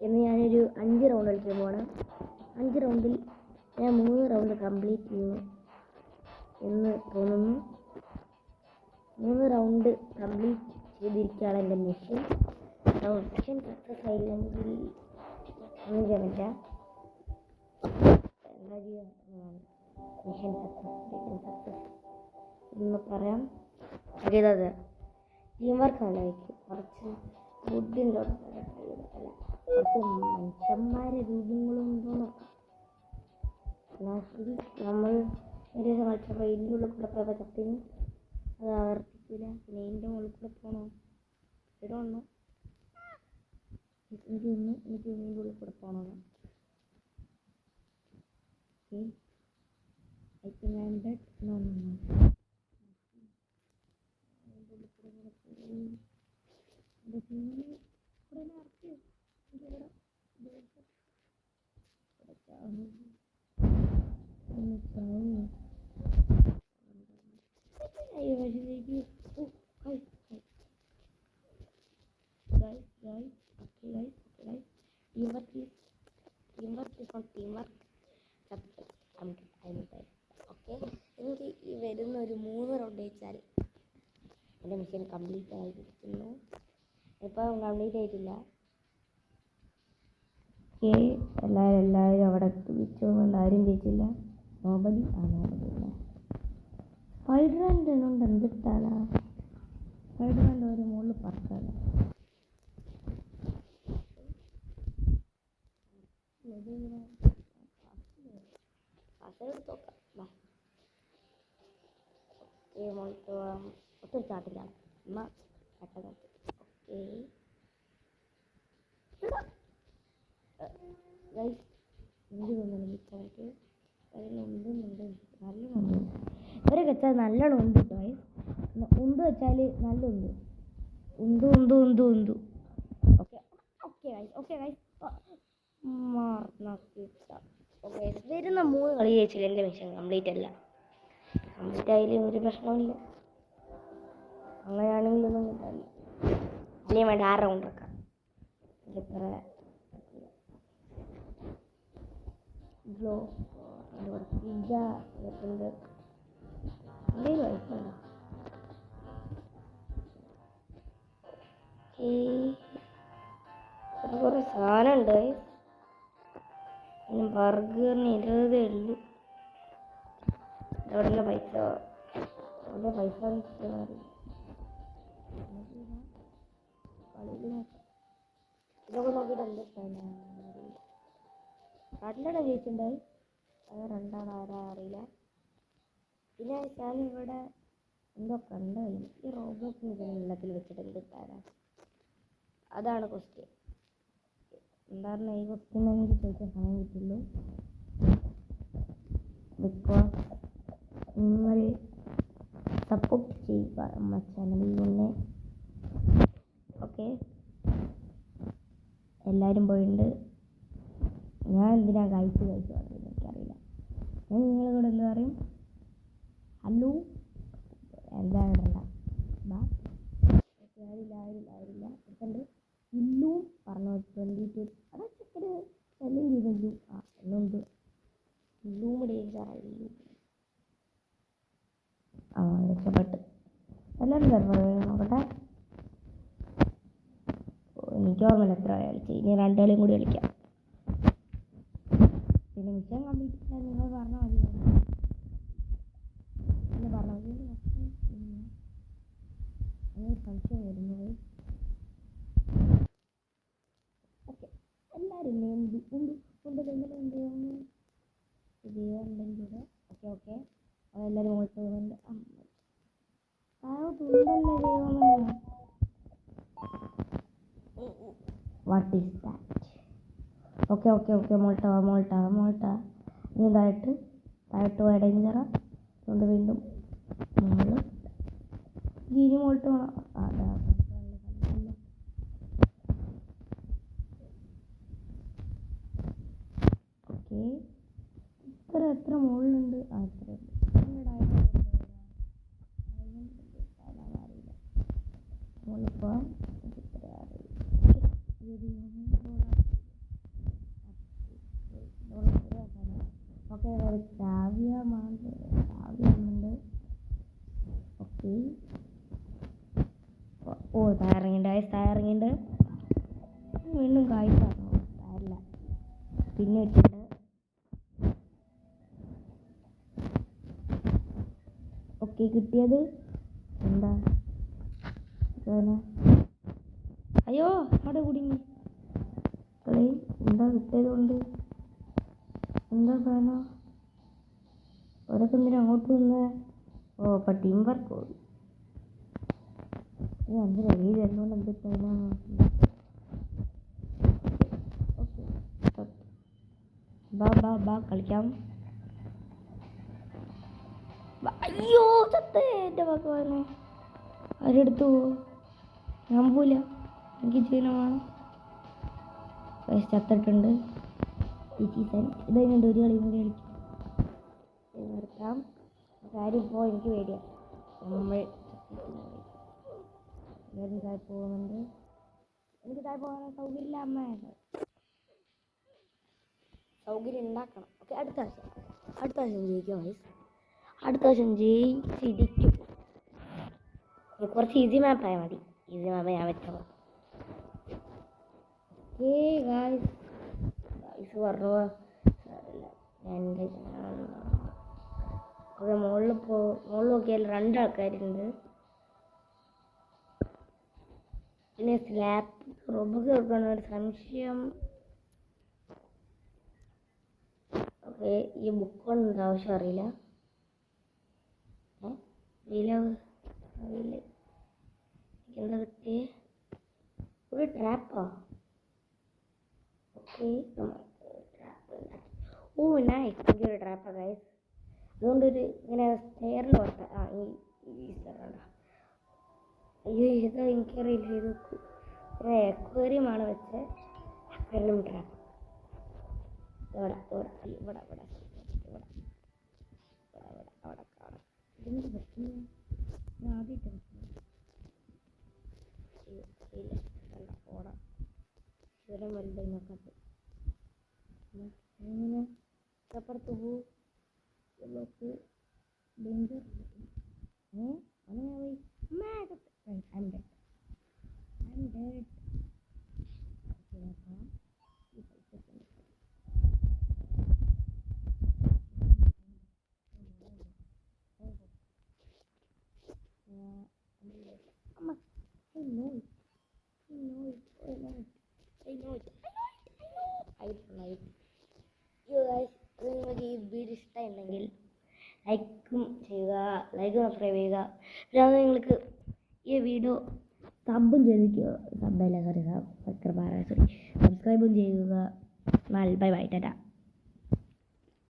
ഇന്ന് ഞാനൊരു 5 റൗണ്ട് കളിക്കാൻ പോവാണ്. 5 റൗണ്ടിൽ ഞാൻ 3 റൗണ്ട് കംപ്ലീറ്റ് ചെയ്യുന്നു എന്ന് തോന്നുന്നു. 3 റൗണ്ട് കംപ്ലീറ്റ് ചെയ്തിരിക്കുകയാണ് എൻ്റെ മിഷൻ. മിഷൻ സക്സസ് ആയില്ലെങ്കിൽ ഒന്നും ചെയ്യാൻ പറ്റില്ല. എന്താ ചെയ്യുക? മിഷൻ സക്സസ് എന്ന് പറയാം. അതേതാ ടീം വർക്കാണ്. കുറച്ച് ഫുഡിൻ്റെ കുറച്ച് മനുഷ്യന്മാരെ രൂപങ്ങളുണ്ടോ നോക്കാം. നമ്മൾ ഒരു ദിവസം കളിച്ചപ്പോൾ ഇതിൻ്റെ ഉള്ളിൽ കൂടെ പോയപ്പോൾ ചത്തിന് അത് ആവർത്തിക്കില്ല. പിന്നെ ഇതിൻ്റെ മുകളിൽ കൂടെ പോകണോ ഇടണോ? എനിക്ക് ഇതിൻ്റെ ഉള്ളിൽ കൂടെ പോകണമെന്ന്. I think I'm dead. No. Teamwork. എനിക്ക് ഈ വരുന്ന ഒരു 3 റൗണ്ട് വെച്ചാൽ എൻ്റെ മിഷൻ കംപ്ലീറ്റ് ആയിരിക്കുന്നു. ഇപ്പം കംപ്ലീറ്റ് ആയിട്ടില്ല. എല്ലാവരും അവിടെ എത്തിച്ചുകൊണ്ട് ആരും ജയിച്ചില്ല. നോബഡി ഇല്ല. സ്പൈഡർമാൻ്റെ ഉണ്ട്. എന്തിട്ടാണ് സ്പൈഡർമാൻ്റെ ഒരു മുകളിൽ പറക്കാണ്. ഒത്തിരി ചാട്ടില്ല. ഓക്കെ എനിക്ക് തോന്നുന്നു മിച്ചമായിട്ട് നല്ലോണം ഇവരെ വെച്ചാൽ നല്ലോണം ഉണ്ട് കേട്ടോ. ഉന്ത് വെച്ചാൽ നല്ല ഉന്തു. ഓക്കെ വരുന്ന 3 കളി ജയിച്ചില്ല. എൻ്റെ മിഷൻ കംപ്ലീറ്റ് അല്ല. കംപ്ലീറ്റ് ആയാലും ഒരു പ്രശ്നമില്ല. അങ്ങനെയാണെങ്കിലൊന്നും കിട്ടാനില്ല. അല്ലെങ്കിൽ വേണ്ട 6 റൗണ്ട് വെക്കാം. എത്ര കുറേ സാധനം ഉണ്ട്. ബർഗറിന് 20 ഉള്ളൂ. എവിടെ പൈസ ഇതൊക്കെ നോക്കിയിട്ട് എന്താ കടലട ജയിച്ചിട്ടുണ്ടായി. അത് 2 ആരാ അറിയില്ല. പിന്നെ ഞാനിവിടെ എന്തോ കണ്ടായി. ഈ റോബോട്ട് വെള്ളത്തിൽ വെച്ചിട്ട് എന്തിട്ടാരാ? അതാണ് ക്വസ്റ്റ്യൻ. എന്താണ് ഈ ക്വസ്റ്റ്യൻ എനിക്ക് ചോദിക്കാൻ സമയം കിട്ടുള്ളൂ. ബിക്കോസ് നിങ്ങൾ സപ്പോർട്ട് ചെയ്യുക നമ്മുടെ ചാനലിൽ മുന്നേ. ഓക്കെ, എല്ലാവരും പോയിട്ടുണ്ട്. ഞാൻ എന്തിനാ കഴിച്ചു പറഞ്ഞത് എനിക്കറിയില്ല. ഞാൻ നിങ്ങളോട് എന്താ പറയും? ഹലോ എന്താ ഇടണ്ട. ആരില്ല എടുക്കണ്ട്. ഇല്ലും പറഞ്ഞു 22 അതാ ചെക്കര് അല്ലെങ്കിൽ ഇല്ലു എന്നുണ്ട്. ഇല്ലൂം ഡേഞ്ചറായി. രക്ഷപ്പെട്ട് എല്ലാവരും നോക്കട്ടെ. എനിക്ക് ഓർമ്മയില്ല എത്ര കളിച്ച്. ഇനി 2 കളിയും കൂടി കളിക്കാം. പിന്നെ മിഷൻ കംപ്ലീറ്റ് ചെയ്യാൻ നിങ്ങൾ പറഞ്ഞാൽ മതി. അങ്ങനെ സംശയം വരുന്നത്. ഓക്കെ, എല്ലാവരും ഉണ്ടെങ്കിൽ ഓക്കെ അതെല്ലാവരും മുകളിൽ പോകുന്നുണ്ട്. What is that? Okay Malta നീ താഴോട്ട് പോയ ഡേഞ്ചറ. അതുകൊണ്ട് വീണ്ടും നമ്മൾ ഗീനി മോൾട്ട് വേണം. ഓക്കെ, എത്ര മുകളിലുണ്ട്? എത്ര മുകളിൽ പോവാം. ഓ തായറിങ്ങിണ്ട് വീണ്ടും കായ്ച്ചാണോ താരില്ല പിന്നെ ഇട്ടിട്ട് ഓക്കെ കിട്ടിയത് എന്താ അയ്യോ അവിടെ കുടുങ്ങി കളി എന്താ കിട്ടിയത് കൊണ്ട് എന്താ സാധനം അവരൊക്കെ എന്തിനാ അങ്ങോട്ട് വന്ന് ഓ അപ്പം ടീം വർക്ക് അഞ്ച് റെഡി തരുന്നോണ്ട് എന്തിട്ടാണ് ബാ കളിക്കാം അയ്യോ ചത്തേ എൻ്റെ ഭഗവാനെ അവരെടുത്തു ഞാൻ പോവില്ല എനിക്ക് ജീവനം വേണം ചത്തിട്ടുണ്ട് ഇത് കഴിഞ്ഞിട്ട് ഒരു കളി കൂടി കളിക്കും നിർത്താം കാര്യം ഇപ്പോൾ എനിക്ക് പേടിയാണ് നമ്മൾ താഴെ പോകുന്നുണ്ട് എനിക്ക് താഴെ പോകാൻ സൗകര്യമില്ല അമ്മ സൗകര്യം ഉണ്ടാക്കണം ഓക്കെ അടുത്ത ആവശ്യം ജയിക്കാം അടുത്ത ആവശ്യം ജയിച്ചിരിക്കും കുറച്ച് ഈസി മാപ്പായാൽ മതി ഈസി മാപ്പ് ഞാൻ വെച്ചോളാം ഗായ്സ് പറഞ്ഞു ഓക്കെ മുകളിൽ നോക്കിയാൽ 2 ആൾക്കാരുണ്ട് പിന്നെ സ്ലാബ് റോബൊക്കെ വെക്കണ ഒരു സംശയം ഓക്കെ ഈ ബുക്ക് കൊണ്ട് ആവശ്യം അറിയില്ല എന്താ കിട്ടിയേ ഒരു ട്രാപ്പാ ഓക്കെ ഓ നൈസ് എനിക്കൊരു ട്രാപ്പാ ഗൈസ് അതുകൊണ്ടൊരു ഇങ്ങനെ സ്റ്റെയറിൽ ഓട്ട ഈ സ്ഥലമുണ്ടോ അയ്യോ ഇതാ എനിക്കറിയില്ല ഇത് അക്വേറിയമാണ് വെച്ചത് അക്വേറിയം ട്രാപ്പ് ഇവിടെ ഇതെന്ത് പറ്റുന്നു ഞാൻ ആദ്യമായിട്ട് ഓടാം സ്ഥലം വലുതായി നോക്കാത്ത എങ്ങനെ അപ്പുറത്ത് പോകും ബ്ലോക്ക് ഡേഞ്ചർ അങ്ങനെ പോയി I'm dead. നിങ്ങൾക്ക് ഈ വീഡിയോ ഇഷ്ടമായിട്ടുണ്ടെങ്കിൽ ലൈക്കും ചെയ്യുക സബ്സ്ക്രൈബ് ചെയ്യുക പിന്നെ നിങ്ങൾക്ക് ഈ വീഡിയോ സബ്ബും ചെയ്തിരിക്കുക സബ്സ്ക്രൈബും ചെയ്യുക ബൈ ബൈ ടാറ്റാ